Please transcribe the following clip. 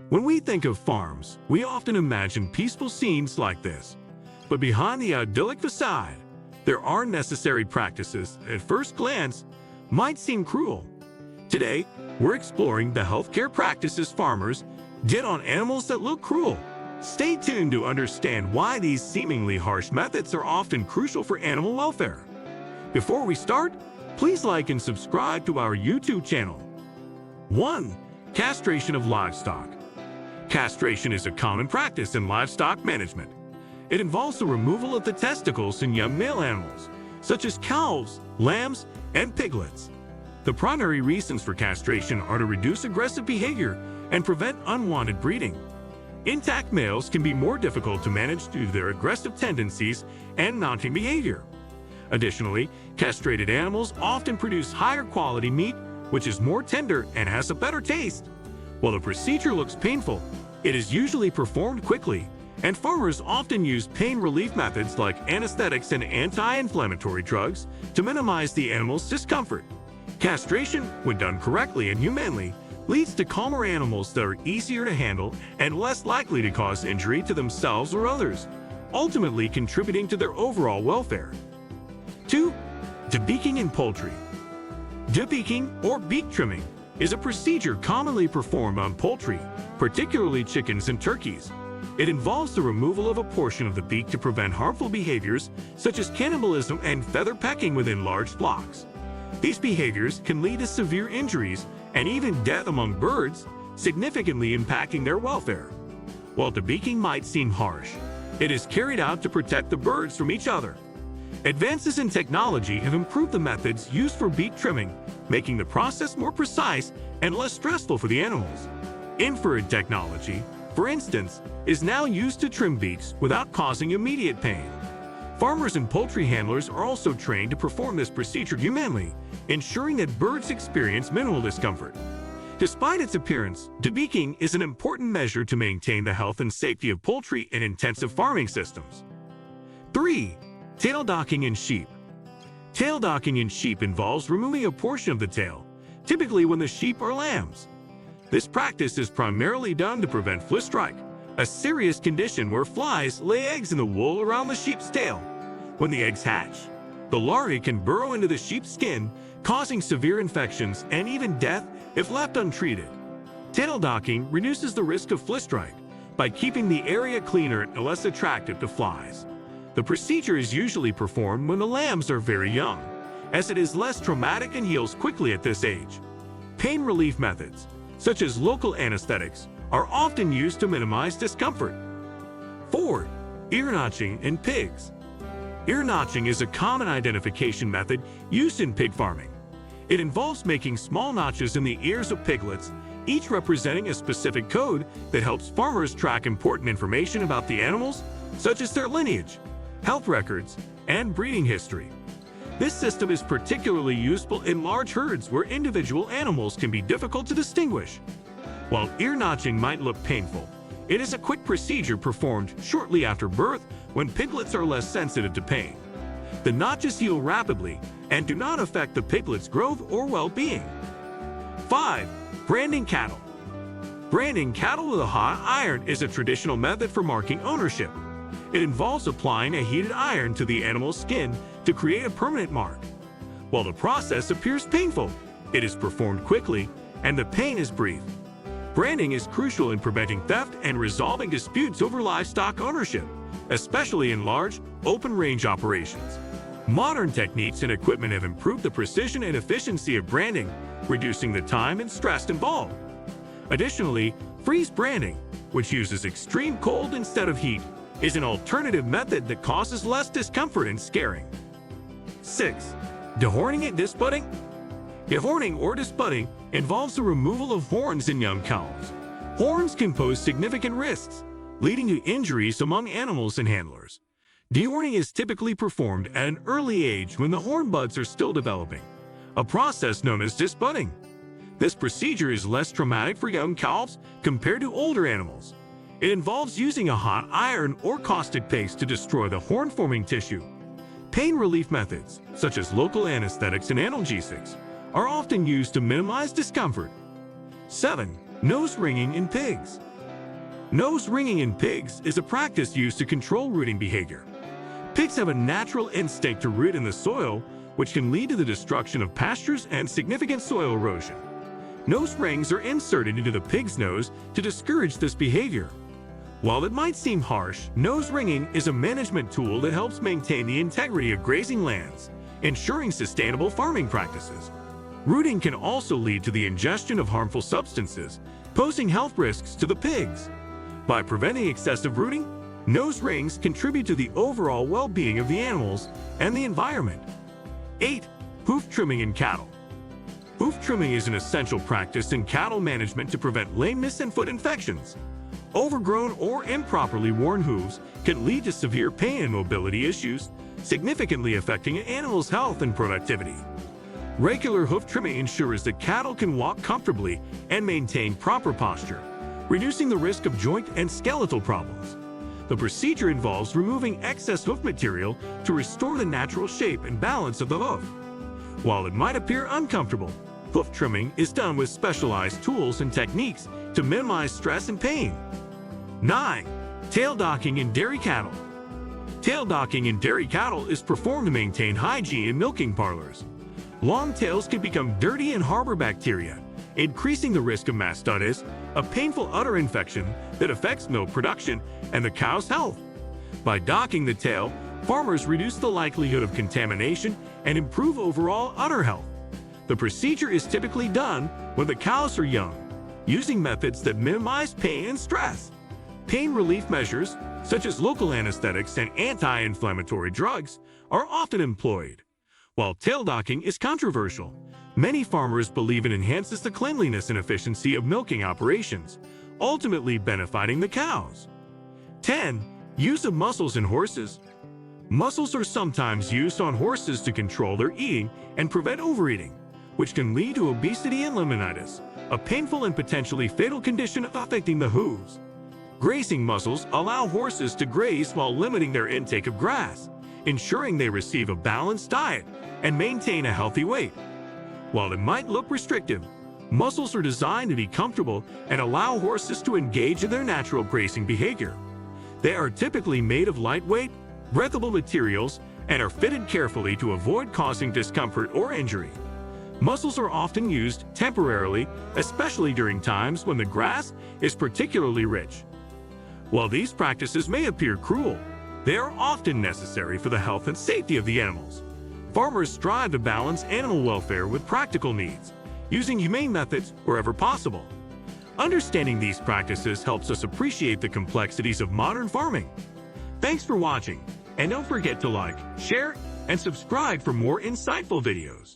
When we think of farms, we often imagine peaceful scenes like this. But behind the idyllic facade, there are necessary practices that at first glance might seem cruel. Today, we're exploring the healthcare practices farmers did on animals that look cruel. Stay tuned to understand why these seemingly harsh methods are often crucial for animal welfare. Before we start, please like and subscribe to our YouTube channel. 1. Castration of livestock. Castration is a common practice in livestock management. It involves the removal of the testicles in young male animals, such as cows, lambs, and piglets. The primary reasons for castration are to reduce aggressive behavior and prevent unwanted breeding. Intact males can be more difficult to manage due to their aggressive tendencies and mounting behavior. Additionally, castrated animals often produce higher quality meat, which is more tender and has a better taste. While the procedure looks painful, it is usually performed quickly, and farmers often use pain relief methods like anesthetics and anti-inflammatory drugs to minimize the animal's discomfort. Castration, when done correctly and humanely, leads to calmer animals that are easier to handle and less likely to cause injury to themselves or others, ultimately contributing to their overall welfare. 2. Debunking in poultry. Debunking, or beak trimming, is a procedure commonly performed on poultry, particularly chickens and turkeys. It involves the removal of a portion of the beak to prevent harmful behaviors such as cannibalism and feather pecking within large flocks. These behaviors can lead to severe injuries and even death among birds, significantly impacting their welfare. While debunking might seem harsh, it is carried out to protect the birds from each other. Advances in technology have improved the methods used for beak trimming, making the process more precise and less stressful for the animals. Infrared technology, for instance, is now used to trim beaks without causing immediate pain. Farmers and poultry handlers are also trained to perform this procedure humanely, ensuring that birds experience minimal discomfort. Despite its appearance, debunking is an important measure to maintain the health and safety of poultry in intensive farming systems. 3. Tail docking in sheep. Tail docking in sheep involves removing a portion of the tail, typically when the sheep are lambs. This practice is primarily done to prevent fly strike, a serious condition where flies lay eggs in the wool around the sheep's tail. When the eggs hatch, the larvae can burrow into the sheep's skin, causing severe infections and even death if left untreated. Tail docking reduces the risk of fly strike by keeping the area cleaner and less attractive to flies. The procedure is usually performed when the lambs are very young, as it is less traumatic and heals quickly at this age. Pain relief methods, such as local anesthetics, are often used to minimize discomfort. 4. Ear notching in pigs. Ear notching is a common identification method used in pig farming. It involves making small notches in the ears of piglets, each representing a specific code that helps farmers track important information about the animals, such as their lineage, health records, and breeding history. This system is particularly useful in large herds where individual animals can be difficult to distinguish. While ear notching might look painful, it is a quick procedure performed shortly after birth when piglets are less sensitive to pain. The notches heal rapidly and do not affect the piglet's growth or well-being. 5. Branding cattle. Branding cattle with a hot iron is a traditional method for marking ownership. It involves applying a heated iron to the animal's skin to create a permanent mark. While the process appears painful, it is performed quickly and the pain is brief. Branding is crucial in preventing theft and resolving disputes over livestock ownership, especially in large, open-range operations. Modern techniques and equipment have improved the precision and efficiency of branding, reducing the time and stress involved. Additionally, freeze branding, which uses extreme cold instead of heat, is an alternative method that causes less discomfort and scaring. 6. Dehorning and disbudding. Dehorning or disbudding involves the removal of horns in young cows. Horns can pose significant risks, leading to injuries among animals and handlers. Dehorning is typically performed at an early age when the horn buds are still developing, a process known as disbudding. This procedure is less traumatic for young cows compared to older animals. It involves using a hot iron or caustic paste to destroy the horn-forming tissue. Pain relief methods, such as local anesthetics and analgesics, are often used to minimize discomfort. 7. Nose ringing in pigs. Nose ringing in pigs is a practice used to control rooting behavior. Pigs have a natural instinct to root in the soil, which can lead to the destruction of pastures and significant soil erosion. Nose rings are inserted into the pig's nose to discourage this behavior. While it might seem harsh, nose ringing is a management tool that helps maintain the integrity of grazing lands, ensuring sustainable farming practices. Rooting can also lead to the ingestion of harmful substances, posing health risks to the pigs. By preventing excessive rooting, nose rings contribute to the overall well-being of the animals and the environment. 8. Hoof trimming in cattle. Hoof trimming is an essential practice in cattle management to prevent lameness and foot infections. Overgrown or improperly worn hooves can lead to severe pain and mobility issues, significantly affecting an animal's health and productivity. Regular hoof trimming ensures that cattle can walk comfortably and maintain proper posture, reducing the risk of joint and skeletal problems. The procedure involves removing excess hoof material to restore the natural shape and balance of the hoof. While it might appear uncomfortable, hoof trimming is done with specialized tools and techniques to minimize stress and pain. 9. Tail docking in dairy cattle. Tail docking in dairy cattle is performed to maintain hygiene in milking parlors. Long tails can become dirty and harbor bacteria, increasing the risk of mastitis, a painful udder infection that affects milk production and the cow's health. By docking the tail, farmers reduce the likelihood of contamination and improve overall udder health. The procedure is typically done when the cows are young, using methods that minimize pain and stress. Pain relief measures, such as local anesthetics and anti-inflammatory drugs, are often employed. While tail docking is controversial, many farmers believe it enhances the cleanliness and efficiency of milking operations, ultimately benefiting the cows. 10. Use of muzzles in horses. Muzzles are sometimes used on horses to control their eating and prevent overeating, which can lead to obesity and laminitis, a painful and potentially fatal condition affecting the hooves. Grazing muzzles allow horses to graze while limiting their intake of grass, ensuring they receive a balanced diet and maintain a healthy weight. While it might look restrictive, muzzles are designed to be comfortable and allow horses to engage in their natural grazing behavior. They are typically made of lightweight, breathable materials and are fitted carefully to avoid causing discomfort or injury. Muzzles are often used temporarily, especially during times when the grass is particularly rich. While these practices may appear cruel, they are often necessary for the health and safety of the animals. Farmers strive to balance animal welfare with practical needs, using humane methods wherever possible. Understanding these practices helps us appreciate the complexities of modern farming. Thanks for watching, and don't forget to like, share, and subscribe for more insightful videos.